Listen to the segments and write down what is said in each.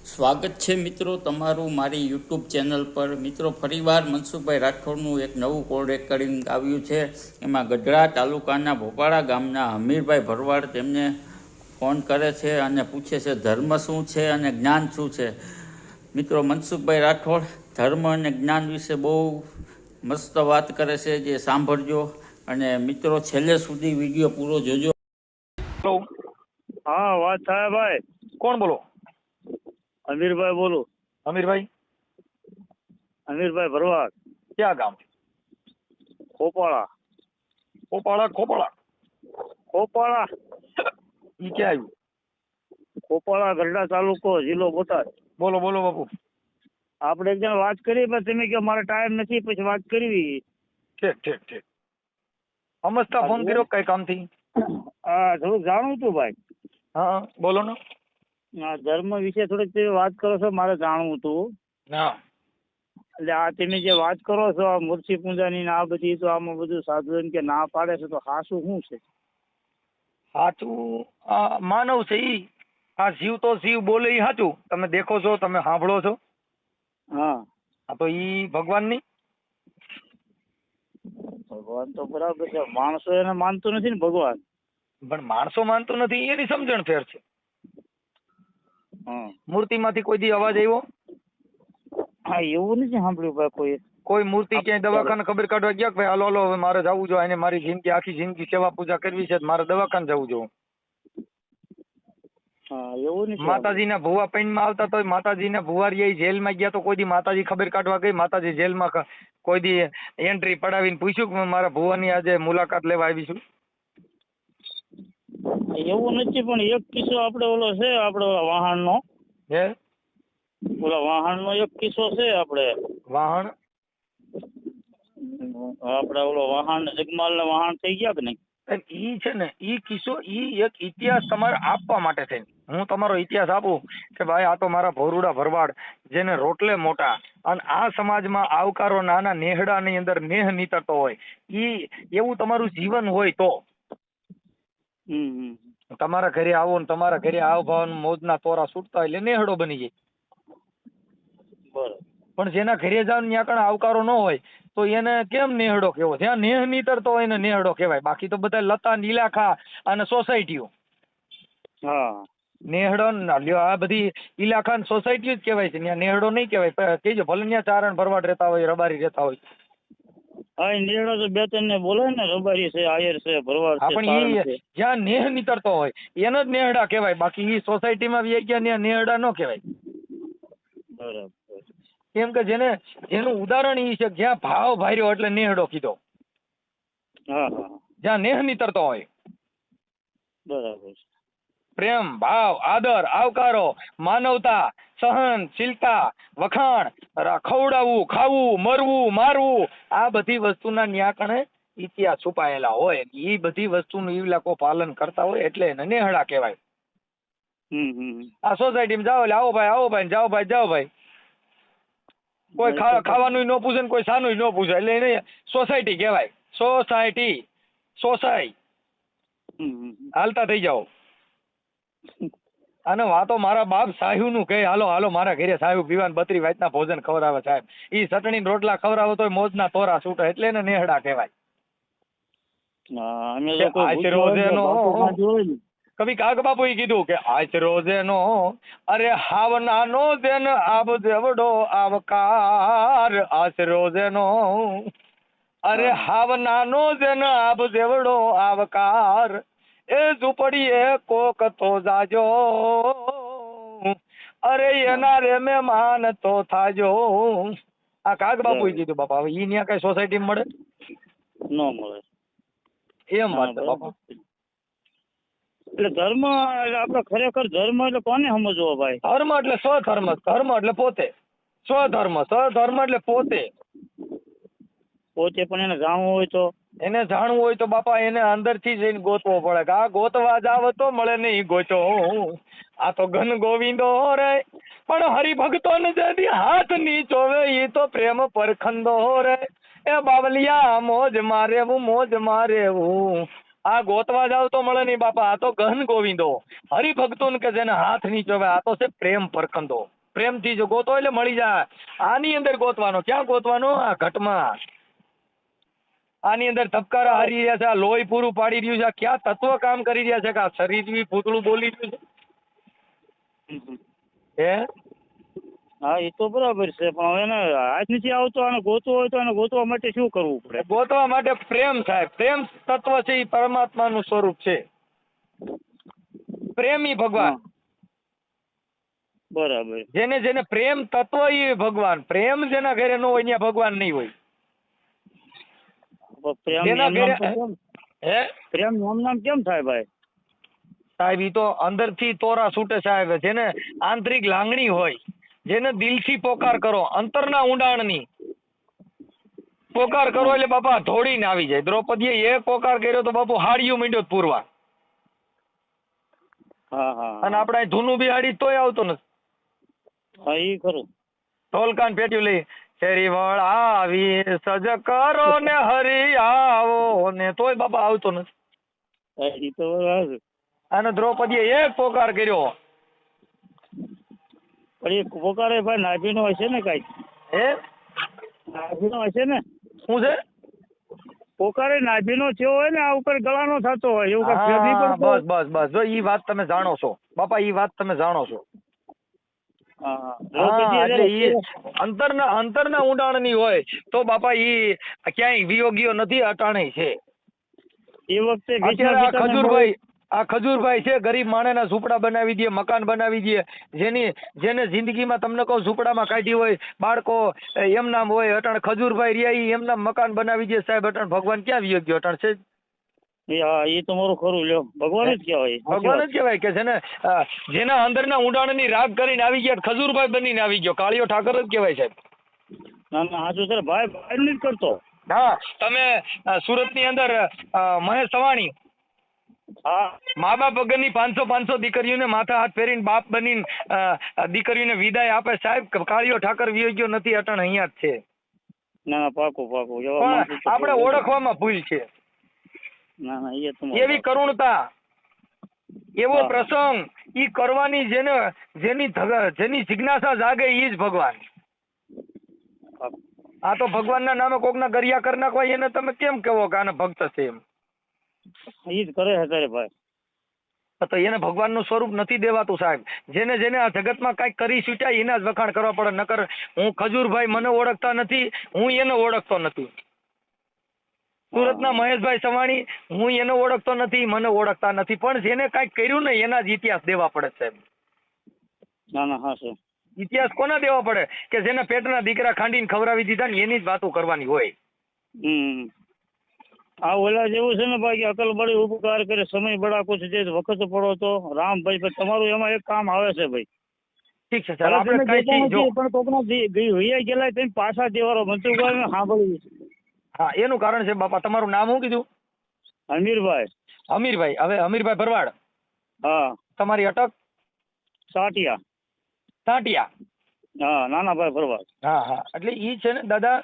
સ્વાગત છે મિત્રો તમારું મારી યુટ્યુબ ચેનલ પર। મિત્રો ફરીવાર મનસુખભાઈ રાઠોડનું એક નવું કોલ રેકોર્ડિંગ આવ્યું છે। એમાં ગઢડા તાલુકાના ભોપાળા ગામના હમીરભાઈ ભરવાડ તેમને ફોન કરે છે અને પૂછે છે ધર્મ શું છે અને જ્ઞાન શું છે। મિત્રો મનસુખભાઈ રાઠોડ ધર્મ અને જ્ઞાન વિશે બહુ મસ્ત વાત કરે છે, જે સાંભળજો અને મિત્રો છેલ્લે સુધી વિડીયો પૂરો જોજો। હેલો, હા વાત થાય ભાઈ। કોણ બોલો? અમીરભાઈ બોલું। અમીરભાઈ, અમીરભાઈ ભરવાડ, ક્યાં ગામ? ખોપાળા। ખોપાળા? ખોપાળા ખોપાળા ઈ ક્યાં આવ્યું? ખોપાળા ગઢડા તાલુકો, જિલ્લો બોટાદ। બોલો બોલો બાપુ। આપણે એક જણ વાત કરી, પણ તમે કહો મારે ટાઈમ નથી, પછી વાત કરવી। ઠીક ઠીક ઠીક। સમજતા ફોન કર્યો કઈ કામથી? હા, થોડુંક જાણવું હતું ભાઈ। હા બોલો ને। આ ધર્મ વિશે થોડીક તમે વાત કરો છો, મારે જાણવું હતું। હા, એટલે આ તમે જે વાત કરો છો આ મૂર્તિ પૂજાની ને આ બધી, તો આમાં બધું સાધુ એમ કે ના પાડે છે, તો હાસું શું છે? સાચું આ માનવ છે ઈ, આ જીવ તો જીવ બોલે ઈ સાચું। તમે દેખો છો, તમે સાંભળો છો, હા, આ તો ઈ ભગવાન ની। ભગવાન તો બરાબર છે, માણસો એને માનતું નથી ને ભગવાન। પણ માણસો માનતો નથી એની સમજણ ફેર છે। હા મૂર્તિમાંથી કોઈ દી અવાજ આવ્યો? હા, એવું નથી સાંભળ્યું ભાઈ કોઈ। કોઈ મૂર્તિ ક્યાંય દવાખાને ખબર કાઢવા ગયા કે ભાઈ હાલો હાલો હવે મારે જવું જોઈએ, એને મારી જિંદગી આખી જિંદગી સેવા પૂજા કરવી છે, મારે દવાખાને જવું જોઈએ। હા, એવું નથી। માતાજીના ભુવા પૈણમાં આવતા તો માતાજીના ભુવારી જેલમાં ગયા તો કોઈ દી માતાજી ખબર કાઢવા ગઈ? માતાજી જેલમાં કોઈ દી એન્ટ્રી પડાવીને પૂછ્યું કે મારા ભુવાની આજે મુલાકાત લેવા આવી છું? એવું નથી, પણ એક કિસ્સો આપણે ઓલો છે, આપણે ઓલા વાહનનો, હે ઓલા વાહનનો એક કિસ્સો છે। આપણે વાહણ ઓલો વાહન જગમાલના વાહન થઈ ગયા કે નહીં? ઈ છે ને ઈ કિસ્સો, ઈ એક ઇતિહાસ તમારે આપવા માટે થઈને હું તમારો ઇતિહાસ આપું કે ભાઈ આ તો મારા ભોરુડા ભરવાડ, જેને રોટલે મોટા, અને આ સમાજમાં આવકારો નાના નેહડાની અંદર નેહ નીતરતો હોય, ઈ એવું તમારું જીવન હોય તો તમારા ઘરે આવો ને તમારા ઘરે આવભાવ મોજના તોરા છૂટતા હોય એટલે નેહડો બની જાય। બરાબર। પણ જેના ઘરે જાવ ને ત્યાં કણ આવકારો ન હોય તો એને કેમ નેહડો કહેવો? જ્યાં નેહ નીતરતો હોય એને નેહડો કહેવાય। બાકી તો બધા લતા નીલાખા અને સોસાયટીઓ, હા, નેહડો આ બધી ઇલાખા ને સોસાયટીઓ જ કહેવાય છે, ત્યાં નેહડો નહીં કહેવાય। કેજો ભલે ત્યાં ચારણ ભરવાડ રહેતા હોય, રબારી રહેતા હોય। હા, એ નેહડો તો બે ત્રણ ને બોલે ને, રબારી છે, આયર છે, ભરવાડ છે, પણ સારણ ઈ છે। જ્યાં નેહ નીતરતો હોય એને જ નેહડા કહેવાય। બાકી ઈ સોસાયટીમાં ત્યાં નેહડા ન કહેવાય। બરાબર। કેમ કે જેનું ઉદાહરણ ઈ છે, જ્યાં ભાવ ભાર્યો એટલે નેહડો કીધો, હા હા, જ્યાં નેહ નીતરતો હોય। બરાબર છે। પ્રેમ, ભાવ, આદર, આવકારો, માનવતા, સહનશીલતા, વખાણ, ખવડાવવું, ખાવું, મરવું, મારવું, આ બધી વસ્તુના ન્યાકણે ઇતિહાસ છુપાયેલા હોય। એ બધી વસ્તુનું ઈ લોકો પાલન કરતા હોય એટલે એને નેહડા કહેવાય। આ સોસાયટીમાં જાઓ એટલે આવો ભાઈ જાઓ ભાઈ જાઓ ભાઈ, કોઈ ખાવાનું ન પૂછે ને કોઈ સાનું ન પૂછે એટલે એને સોસાયટી કહેવાય। સોસાયટી, સોસાય હાલતા થઈ જાઓ। અને વાતો મારા બાપ સાહેબ નું કહે, હાલો હાલો મારા ઘરે સાહેબ પીવાન 32 વાતના ભોજન ખવડાવે સાહેબ, ઈ ચટણી રોટલા ખવડાવે તો મોજના તોરા છૂટે એટલે એને નેહડા કહેવાય। કવિ કાગ બાપુ એ કીધું કે આજ રોજેનો અરે હાવનાનો જેન આબ જેવડો આવકાર, આજ રોજેનો અરે હાવનાનો જેન આબ જેવડો આવકાર, એ ઝૂંપડીએ કોક તો જાજો, અરે એના રે મહેમાન તો થાજો। આ કાગ બાપુ કીધું બાપા। હવે ઈ ન્યા કઈ સોસાયટી મળે? ન મળે એમ વાત છે બાપા। એટલે ધર્મ એટલે આપડે ખરેખર ધર્મ એટલે કોને સમજવો ભાઈ? ધર્મ એટલે સ્વધર્મ, ધર્મ એટલે પોતે, સ્વધર્મ, સ્વધર્મ એટલે પોતે। પોતે પણ એને જાણવું હોય તો? એને જાણવું હોય તો બાપા એને અંદરથી જઈને ગોતવો પડે કે આ ગોતવા જાવ તો મળે નહીં ગોચો। આ તો ઘન ગોવિંદો રે, પણ હરિભક્તો ને જેથી હાથ નીચોવે ઈ તો પ્રેમ પરખંદો રે, એ બાવલિયા મોજ મારેવું, મોજ મારેવું। આ ગોતવા જાવ તો મળે નહીં બાપા, આ તો ગહન ગોવિંદો, હરિભક્તો ને કે જેને હાથ નીચોવે, આ તો છે પ્રેમ પરખંદો। પ્રેમથી જો ગોતો એટલે મળી જાય. આની અંદર ગોતવાનો. ક્યાં ગોતવાનો? આ ઘટમાં. આની અંદર ધબકારા હારી રહ્યા છે, આ લોહી પૂરું પાડી રહ્યું છે, આ ક્યાં તત્વ કામ કરી રહ્યા છે કે આ શરીર પૂતળું બોલી રહ્યું છે? હે? હા એ તો બરાબર છે, પણ હવે એને હાથ નથી આવતો, અને ગોતવો હોય તો એને ગોતવા માટે શું કરવું પડે? ગોતવા માટે પ્રેમ થાય. પ્રેમ તત્વ છે એ પરમાત્માનું સ્વરૂપ છે. પ્રેમી ભગવાન. બરાબર. જેને જેને પ્રેમ તત્વ એ ભગવાન. પ્રેમ જેના ઘરે ન હોય ત્યાં ભગવાન નહીં હોય. પ્રેમ જેના એમ નામ ઘરે તો કેમ? હે પ્રેમ એમ નામ કેમ થાય ભાઈ? સાહેબ ઈ તો અંદરથી તોરા છૂટે સાહેબ. જેને આંતરિક લાગણી હોય, જેને દિલથી પોકાર કરો, અંતરના ઊંડાણની પોકાર કરો એટલે બાપા ધોડીને આવી જાય. દ્રૌપદીએ એક પોકાર કર્યો તો બાપુ હાડિયું મીંડ્યો પૂરવા. હા હા અને આપણે અહીં ધૂનું બી હાડી તોય આવતો નથી. હા એ ખરું. ઢોલકાન પેટ્યું લઈ શેરી વળ આવી સજ કરો ને હરી આવો ને તોય બાપા આવતો નથી. એ તો બરાબર. અને દ્રૌપદીએ એક પોકાર કર્યો. પણ એ પોકારે ભાઈ નાભીનો હશે ને કઈક? હે? નાભીનો હશે ને? શું છે? પોકારે નાભીનો થયો હોય ને, આ ઉપર ગળાનો થતો હોય એવું કઈ ફેર નહીં હા, પડતો? બસ જો ઈ વાત તમે જાણો છો બાપા. ઈ વાત તમે જાણો છો. હા હા. હા, એટલે ઈ દ્રૌપદી અંતરના ઊંડાણની હોય તો બાપા ઈ ક્યાંય વિયોગીઓ નથી, અટાણે છે. એ વખતે અત્યારે આ ખજૂરભાઈ છે, ગરીબ માણસના ઝૂંપડા બનાવી દે, મકાન બનાવી દે. જેને જિંદગીમાં તમને કહું ઝૂંપડામાં કાઢી હોય, બાળકો એમ નામ હોય, અટાણે ખજૂરભાઈ રહ્યા ઈ એમના મકાન બનાવી દે સાહેબ. અટાણે ભગવાન ક્યાં વિયોગ્યો અટાણે છે? હા એ તમારું ખરું લ્યો, ભગવાન જ કહેવાય. ભગવાન જ કહેવાય કે જેના અંદરના ઊંડાણની રાગ કરીને આવી ગયા, ખજૂરભાઈ બનીને આવી ગયો. કાળિયો ઠાકર જ કહેવાય સાહેબ. ના ના હાચું સર, ભાઈ ભાઈ નથી કરતો. હા, તમે સુરતની અંદર મહેશ સવાણી, હા મા બાપ વગરની 500 દીકરીઓને માથા હાથ ફેરીને બાપ બનીને દીકરીઓને વિદાય આપે સાહેબ. કાળિયો ઠાકર વિયોગ્યો નથી, અટણ અહીંયા જ છે. ના ના પાકું પાકું. પણ આપણે ઓળખવામાં ભૂલ છે. ના ના એ તો એવી કરુણતા, એવો પ્રસંગ ઈ કરવાની જેની જિજ્ઞાસા જાગે ઈ જ ભગવાન. આ તો ભગવાનના નામે કોકના ગરિયા કરી નાખવા, એને તમે કેમ કહો કે આને ભક્ત છે એમ? ઈ જ કરે છે તારે ભાઈ. તો એને ભગવાનનું સ્વરૂપ નથી દેવાતું સાહેબ. જેને આ જગતમાં કાંઈક કરી છૂટ્યા એના જ વખાણ કરવા પડે. નકર હું ખજૂરભાઈ મને ઓળખતા નથી, હું એને ઓળખતો નથી. સુરતના મહેશભાઈ સવાણી, હું એને ઓળખતો નથી, મને ઓળખતા નથી. પણ જેને કાંઈક કર્યું ને એના જ ઇતિહાસ દેવા પડે સાહેબ. ના ના હા સર. ઇતિહાસ કોના દેવા પડે? કે જેને પેટના દીકરા ખાંડીને ખવડાવી દીધા ને એની જ વાતો કરવાની હોય. આ ઓલા જેવું છે ને ભાઈ કે અકલ બળી ઉપકાર કરે, સમય બડા કુછ દે, વખત પડો તો રામભાઈ. તમારું એમાં એક કામ આવે છે ભાઈ. ઠીક છે સર, આપણે કઈ જો પણ કોકના ગઈ હોઈયા ગયેલા તેમ પાછા તહેવારો મનસુખભાઈ સાંભળ્યું. હા, એનું કારણ છે બાપા. તમારું નામ શું કીધું? અમીરભાઈ. અમીરભાઈ. હવે અમીરભાઈ ભરવાડ. હા. તમારી અટક? સાટિયા. સાટિયા. હા, નાનાભાઈ ભરવાડ. હા. એટલે ઈ છે ને દાદા,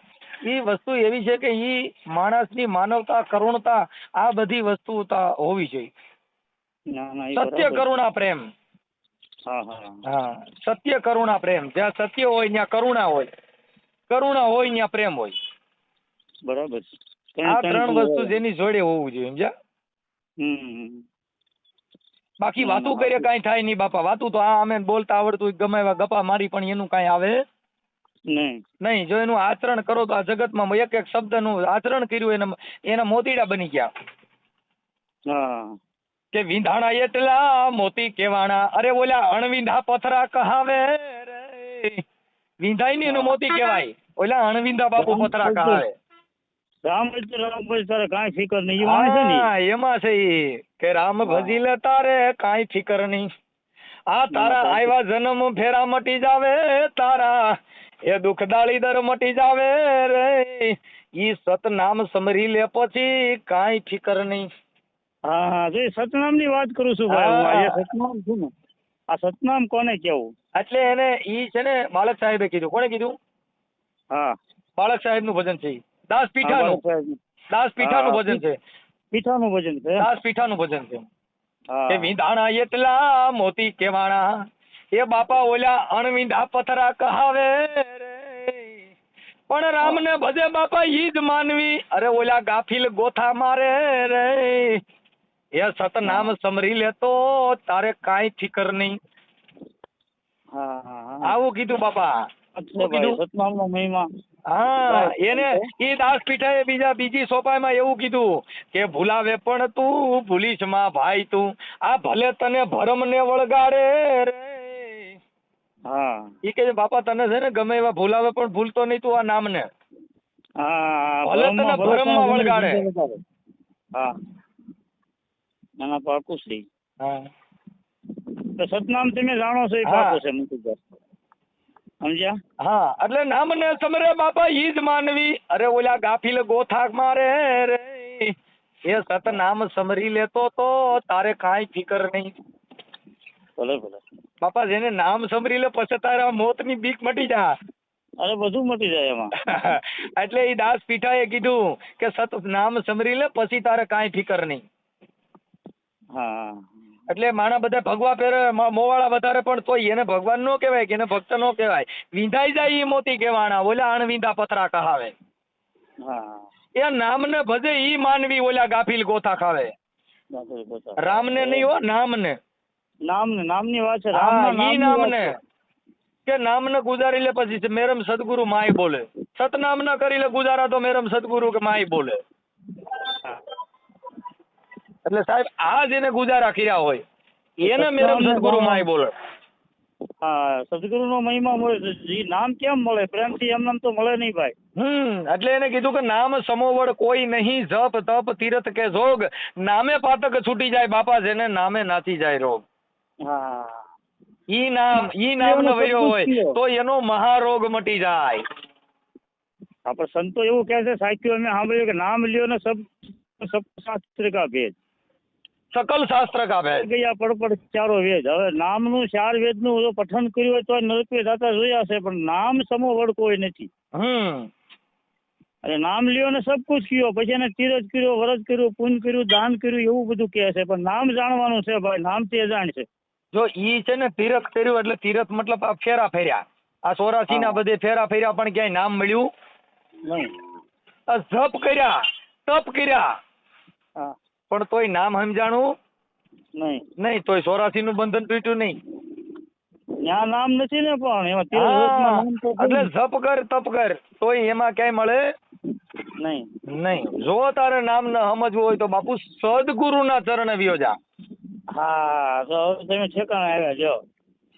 ઈ વસ્તુ એવી છે કે ઈ માણસની માનવતા, કરુણતા, આ બધી વસ્તુ હોવી જોઈએ. સત્ય કરુણા પ્રેમ. હા, સત્ય કરુણા પ્રેમ. જ્યાં સત્ય હોય ત્યાં કરુણા હોય, કરુણા હોય ત્યાં પ્રેમ હોય. બરાબર. આ ત્રણ વસ્તુ જેની જોડે હોવું જોઈએ, સમજ્યા? બાકી વાતું કરીએ કાંઈ થાય નહીં બાપા. વાતું તો અમે બોલતા આવડતું ગમે એવા ગપા મારી, પણ એનું કાંઈ આવે નહીં. જો એનું આચરણ કરો તો આ જગતમાં એક એક શબ્દનું આચરણ કર્યું એના મોતીડા બની ગયા. કે વિંધાણા એટલા મોતી કેવાણા. અરે ઓલા અણવિંધા પથરા કહાવે રે, વિંધાઈ ની એનું મોતી કહેવાય. ઓલા અણવિંધા બાપુ પથરા કહાવે. રામભાઈ તારે કાંઈ ફિકર નહીં. એમાં છે કે રામ ભજી લે તારે કાંઈ ફિકર નહીં. આ તારા આવ્યા જન્મ ફેરા મટી જાવે, તારા એ દુઃખદાળી દર મટી જાવે રે. ઈ સતનામ સમરી લે પછી કાંઈ ફિકર નહીં. હા, જો સતનામ ની વાત કરું છું ભાઈ. સતનામ શું ને, આ સતનામ કોને કેવું? એટલે એને ઈ છે ને બાળક સાહેબે કીધું. કોને કીધું? હા, બાળક સાહેબ નું ભજન છે. દાસ પીઠાનું ભજન છે. પીઠાનું ભજન છે. દાસ પીઠાનું ભજન છે. કે વિંધાણા એટલા મોતી કેવાણા, એ બાપા ઓલા અણવિંધા પથરા કહાવે રે, પણ રામને ભજે બાપા ઈ જ માનવી, અરે ઓલા ગાફિલ ગોથા મારે રે, એ સતનામ સમરી લેતો તારે કાંઈ ફિકર નહીં. હા હા હા આવું કીધું બાપા. અચ્છા ભાઈ, સતનામનો મહિમા. હા, એને ઈ દાસ પીઠાએ બીજી સોપાઈમાં એવું કીધું કે ભૂલાવે પણ તું ભૂલીશ માં ભાઈ તું, આ ભલે તને ભરમ ને વળગાડે રે. હા ઈ કે બાપા તને છે ને ગમે એવા ભૂલાવે પણ ભૂલતો નહીં તું આ નામને. હા ભલે તને ભરમમાં વળગાડે. હા ના પાકું છે. હા તો સતનામ તમે જાણો છો એ હા. પાકું છે મનસુખભાઈ, સમજ્યા? હા, એટલે નામને સમરે બાપા ઈ જ માનવી, અરે ઓલા ગાફિલ ગોથા મારે રે, એ સતનામ સમરી લેતો તો તારે કાંઈ ફિકર નહીં. ભલે ભલે. બાપા જેને નામ સમરી લે પછી તારા મોતની બીક મટી જા. અરે બધું મટી જાય એમાં. એટલે ઈ દાસ પીઠાએ કીધું કે સત નામ સમરી લે પછી તારે કાંઈ ફિકર નહીં. હા એટલે માણા બધા ભગવા પહેરે, મોવાળા વધારે, પણ તોય એને ભગવાન નો કહેવાય કે એને ભક્ત નો કહેવાય. વિંધાઈ જાય ઈ મોતી કહેવાના, ઓલા અણવિંધા પથરા કહાવે. હા એ નામને ભજે ઈ માનવી, ઓલા ગાફિલ ગોથા ખાવે. રામને નહીં હો, નામને. નામની વાત છે. હા, ઈ નામને નામને કે નામને ગુજારી લે પછી મેરમ સદગુરુ માય બોલે. સતનામ ન કરી લે ગુજારા તો મેરમ સદગુરુ કે માય બોલે. એટલે સાહેબ આ જેને ગુજારા કર્યા હોય એને મેરમ સદગુરુ માય બોલે. હા, સદગુરુનો મહિમા મળે. ઈ નામ કેમ મળે? પ્રેમથી એમ નામ તો મળે નહીં ભાઈ. એટલે એને કીધું કે નામ સમોવડ કોઈ નહીં, જપ તપ તીરથ કે જોગ, નામે પાતક છૂટી જાય બાપા, જેને નામે નાચી જાય રોગ. હા ઈ નામ નો વર્યો હોય તો એનો મહારોગ મટી જાય. આપણે સંતો એવું કહે છે, સાચું અમે સાંભળ્યું કે નામ લ્યો ને સબ શાસ્ત્ર કા ભેદ, સકલ શાસ્ત્ર કા ભેદ. ગયા પડપડ ચારો વેદ. હવે નામનું 4 વેદનું જો પઠન કર્યું હોય તો નરકે દાતા જોયા છે, પણ નામ સમો વડ કોઈ નથી. અને નામ લ્યો ને સબ કુછ કયો, પછી એને તીરથ કર્યો, વ્રત કર્યું, પુણ્ય કર્યું, દાન કર્યું, એવું બધું કહે છે, પણ નામ જાણવાનું છે ભાઈ. નામ તે જાણ છે. જો ઈ છે ને તીરથ કર્યું, એટલે તીરથ મતલબ આ ફેરા ફેર્યા, આ 84 ના બધે ફેરા ફેર્યા, પણ ક્યાંય નામ મળ્યું નહીં. આ જપ કર્યા, તપ કર્યા, હા પણ તોય નામ સમજાણું નહીં, તોય 84 નું બંધન તૂટ્યું નહીં. ત્યાં નામ નથી ને, પણ એમાં તીરથ હા, વ્રતમાં નામ તો એટલે જપ કર તપ કર તોય એમાં ક્યાંય મળે નહીં. જો તારે નામ ન સમજવું હોય તો બાપુ સદગુરુના ચરણે વ્યો જા. હા, તો હવે તમે ઠેકાણે આવ્યા જો.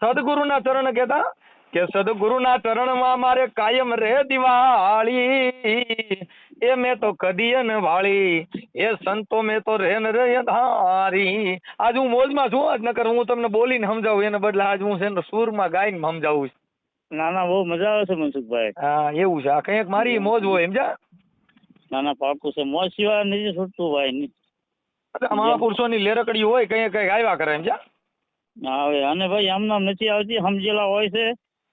સદગુરુના ચરણ કહેતા કે સદગુરુના ચરણમાં મારે કાયમ રે દિવાળી, એ મેં તો કદી ન વાળી, એ સંતો મેં તો રેન રે ધારી. આજ હું મોજમાં છું, આજ નકર હું તમને બોલીને સમજાવું, એને બદલે આજ હું છે ને સૂરમાં ગાઈને સમજાવું. ના ના, બહુ મજા આવે છે મનસુખભાઈ. હા, એવું છે. આ કંઈક મારી મોજ હોય સમજા. ના ના, પાકું છે. મોજ સિવાય નથી છૂટતું ભાઈ. મહાપુરુષોની લેરકડી હોય, કઈ કઈ આવ્યા કરે સમજા. હવે અને ભાઈ આમ નામ નથી આવતી, સમજેલા હોય છે.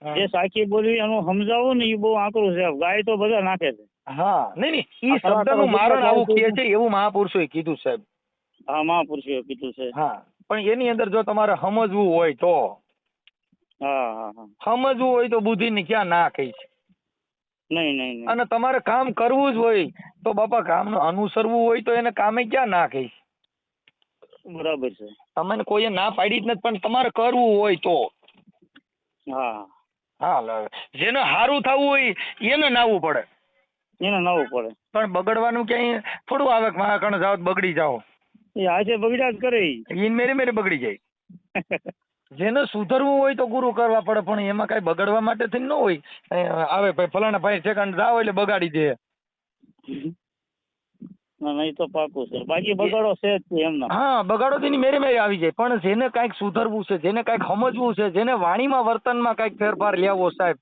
જે સાચી બોલવી એનું સમજાવવું ને એ બહુ આકરું છે. ગાય તો બધા નાખે છે. હા, નહીં ઈ શબ્દનું મારણ આવું કહે છે, એવું મહાપુરુષોએ કીધું સાહેબ. હા, મહાપુરુષોએ કીધું છે. હા, પણ એની અંદર જો તમારે સમજવું હોય તો, હા, સમજવું હોય તો બુદ્ધિ ની ક્યાં ના કહી છે. નહીં. અને તમારે કામ કરવું જ હોય તો બાપા કામ અનુસરવું હોય તો એને કામે ક્યાં ના કહી. બરાબર છે. તમને કોઈએ ના પાડી જ નથી, પણ તમારે કરવું હોય તો. હા, જેને સારું થવું હોય એને નાવું પડે. એને નવું પડે. પણ બગડવાનું ક્યાંય થોડું આવે કે મારા કણે જાવ બગડી જાઓ. એ આજે બગડ્યા જ કરે. ઈન મેરે બગડી જાય. જેને સુધરવું હોય તો ગુરુ કરવા પડે, પણ એમાં કઈ બગડવા માટે થી ન હોય. આવે ભાઈ ફલાણા ભાઈ સેકન્ડ જાવ એટલે બગાડી દે. નહીં તો પાકું છે. બાકી બગાડો છે જ એમના. હા, બગાડો તેની મેરે આવી જાય. પણ જેને કઈક સુધરવું છે, જેને કઈક સમજવું છે, જેને વાણીમાં વર્તનમાં કઈક ફેરફાર લેવો સાહેબ,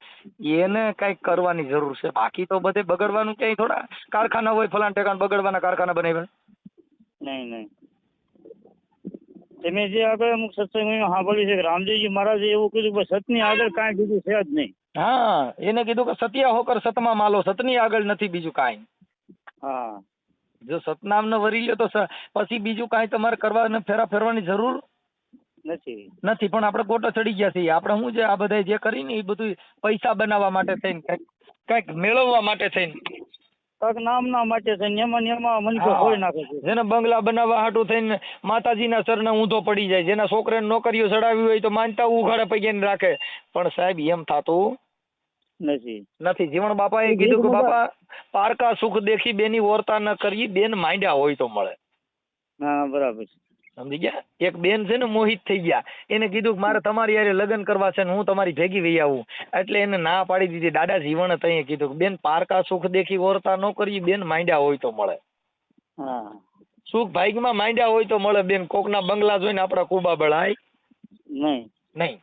એને કઈક કરવાની જરૂર છે. બાકી તો બધે બગડવાનું ક્યાંય થોડા કારખાના હોય, ફલાણા ઠેકાણ બગડવાના કારખાના બનાવ્યા. નહીં. તમે જે આગળ અમુક સત્સંગમાં સાંભળ્યું છે કે રામદેવજી મહારાજે એવું કીધું કે સતની આગળ કાંઈ બીજું છે જ નહીં. હા, એને કીધું કે સત્યા હોકર સતમાં માલો, સતની આગળ નથી બીજું કાંઈ. હા, જો સતનામ ને વરી લ્યો તો પછી બીજું કાંઈ તમારે કરવા ફેરવાની જરૂર નથી, પણ આપણે ગોટો ચડી ગયા છીએ. આપણે શું છે આ બધા જે કરીને એ બધું પૈસા બનાવવા માટે થઈને, કઈક મેળવવા માટે થઈને, કાંઈક નામના માટે છે ને એમાં મનસો હા. ખોઈ નાખે છે. જેને બંગલા બનાવવા હાટું થઈને માતાજીના ચરણે ઊંધો પડી જાય, જેના છોકરાને નોકરીઓ ચડાવી હોય તો માનતા ઉઘાડે પૈકી રાખે. પણ સાહેબ એમ થતું નથી. જીવણ બાપાએ કીધું કે બાપા પારકા સુખ દેખી બેની ઓરતા ન કરી, બેન માંડ્યા હોય તો મળે. હા બરાબર છે. સમજી ગયા? એક બેન છે ને મોહિત થઈ ગયા, એને કીધું કે મારે તમારી હારે લગ્ન કરવા છે ને હું તમારી ભેગી વહી આવું. એટલે એને ના પાડી દીધી. દાદા જીવણ તઈએ કીધું કે બેન પારકા સુખ દેખી ઓરતા ન કરી, બેન માંડ્યા હોય તો મળે. હા સુખ ભાગ્યમાં માંડ્યા હોય તો મળે બેન. કોકના બંગલા જોઈને આપડા કુબા બળાય નહીં.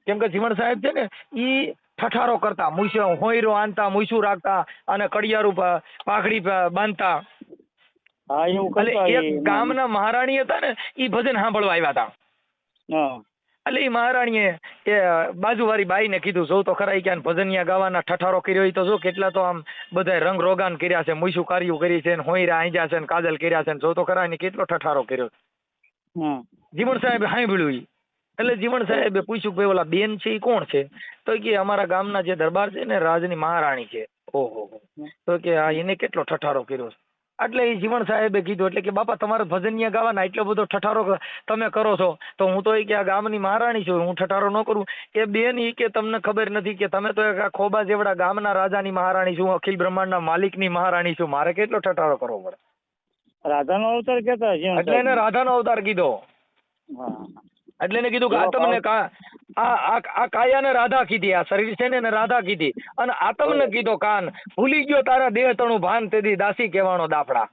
કેમ કે જીવણ સાહેબ છે ને ઈ ઠઠારો કરતા, મૂછો હોયરો આનતા, મૂછું રાખતા અને કડિયારું પાઘડી બાંધતા. હા એવું એટલે કરતા. એક ગામના મહારાણી હતા ને ઈ ભજન સાંભળવા આવ્યા હતા. હા એટલે ઈ મહારાણીએ એ બાજુવાળી બાઈને કીધું, જોઉં તો ખરા કે ભજનિયા ગાવાના ઠઠારો કર્યો હોય તો જો કેટલા તો આમ બધા રંગ રોગાન કર્યા છે, મૂછું કાર્યું કરી છે, હોયરા આંજા છે, કાજલ કર્યા છે, જો તો ખરા ને કેટલો ઠઠારો કર્યો. જીવણ સાહેબ સાંભળ્યું ઈ. એટલે જીવણ સાહેબે પૂછ્યું કે ઓલા બેન છે એ કોણ છે? તો કે અમારા ગામના જે દરબાર છે ને રાજની મહારાણી છે. ઓહો. તો કે હા એને કેટલો ઠઠારો કર્યો છે. એટલે એ જીવણ સાહેબે કીધું, એટલે કે બાપા તમારે ભજનિયા ગાવાના એટલો બધો ઠઠારો તમે કરો છો તો હું તો કે આ ગામની મહારાણી છું, હું ઠઠારો ન કરું. કે બેન ઈ કે તમને ખબર નથી કે તમે તો એક ખોબા જેવડા ગામના રાજાની મહારાણી છું, અખિલ બ્રહ્માંડના માલિકની મહારાણી છું, મારે કેટલો ઠઠારો કરવો પડે? રાધાનો અવતાર કેતા. એટલે એને રાધાનો અવતાર કીધો. એટલે એને કીધું કે આ તમને આ કાયાને રાધા કીધી, આ શરીર છે ને એને રાધા કીધી, અને આતમને કીધો કાન. ભૂલી ગયો તારા દેહ તણું ભાન, તેથી દાસી કહેવાનો દાફડા.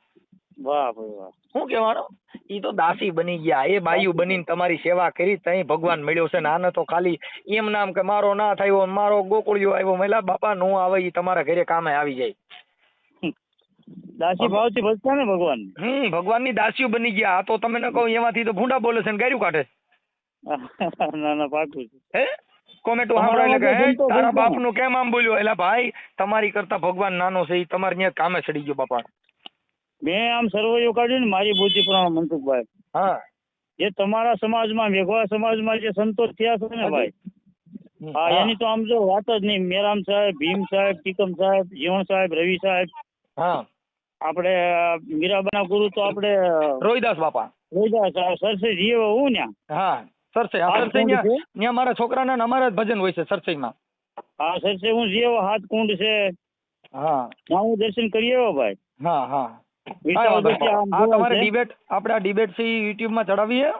વાહ ભાઈ વાહ. શું કહેવાનો? ઈ તો દાસી બની ગયા. એ બાયુ બનીને તમારી સેવા કરી, તઈ ભગવાન મળ્યો છે. ને આને તો ખાલી એમ નામ કે મારો ના થયો, મારો ગોકુળિયો આવ્યો, મેલા બાપા નો આવે ઈ તમારા ઘરે કામે આવી જાય. દાસી ભાવથી ભજતા ને ભગવાન. ભગવાનની દાસીઓ બની ગયા. આ તો તમે ન કહો એમાંથી તો ભૂંડા બોલે છે ને ગાર્યું કાઢે. ના પાકું છે. હે કોમેન્ટો સાંભળે એટલે કે તારા બાપનું કેમ આમ બોલ્યો? એટલે ભાઈ તમારી કરતા ભગવાન નાનો છે, ઈ તમારે ત્યાં કામે ચડી ગયો બાપા. મેં આમ સર્વૈયો કાઢ્યું ને મારી બુદ્ધિ પ્રમાણે મનસુખભાઈ. હા. જે તમારા સમાજમાં મેઘવા સમાજમાં જે સંતોષ થયા છે ને ભાઈ, હા એની તો આમ જો વાત જ નહીં. મેરામ સાહેબ, ભીમ સાહેબ, ટીકમ સાહેબ, જીવણ સાહેબ, રવિ સાહેબ, હા આપણે મીરાબાના ગુરુ તો આપણે રોહિદાસ બાપા, રોહિદાસ સરસે જીવ હું ન્યા. હા સરસે, સરસે ત્યાં મારા છોકરાના અમારા જ ભજન હોય છે સરસઈમાં. હા સરસે હું જીવ, હાથ કુંડ છે. હા ત્યાં હું દર્શન કરી આવ્યો ભાઈ. હા હા. તમારે ડિબેટ, આપણે આ ડિબેટ છે યુટ્યુબ માં ચડાવીએ.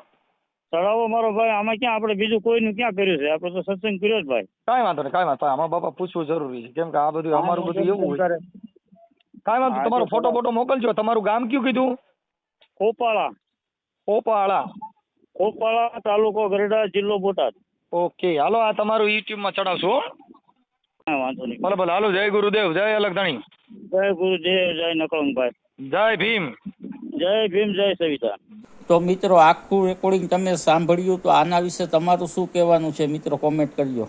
ચડાવો મારો ભાઈ. આમાં ક્યાં આપણે બીજું કોઈનું ક્યાં કર્યું છે? આપણે તો સત્સંગ કર્યો જ ભાઈ. કાંઈ વાંધો નહીં, કાંઈ વાંધો. આમાં બાપા પૂછવું જરૂરી છે, કેમ કે આ બધું અમારું બધું એવું હોય. કાંઈ વાંધો. તમારો ફોટો બોટો મોકલજો. તમારું ગામ કયું કીધું? કોપાળા. કોપાળા. કોપાળા, તાલુકો ગરડા, જિલ્લો બોટાદ. ઓકે હાલો, આ તમારું યુટ્યુબ માં ચડાવશું. હા વાંધો નહીં. ભલે ભલે હાલો. જય ગુરુદેવ, જય અલગધણી, જય ગુરુદેવ, જય નકળંગભાઈ, જય ભીમ, જય ભીમ, જય સવિતા. તો મિત્રો આખું રેકોર્ડિંગ તમે સાંભળ્યું, તો આના વિશે તમારું શું કહેવાનું છે મિત્રો? કોમેન્ટ કરજો.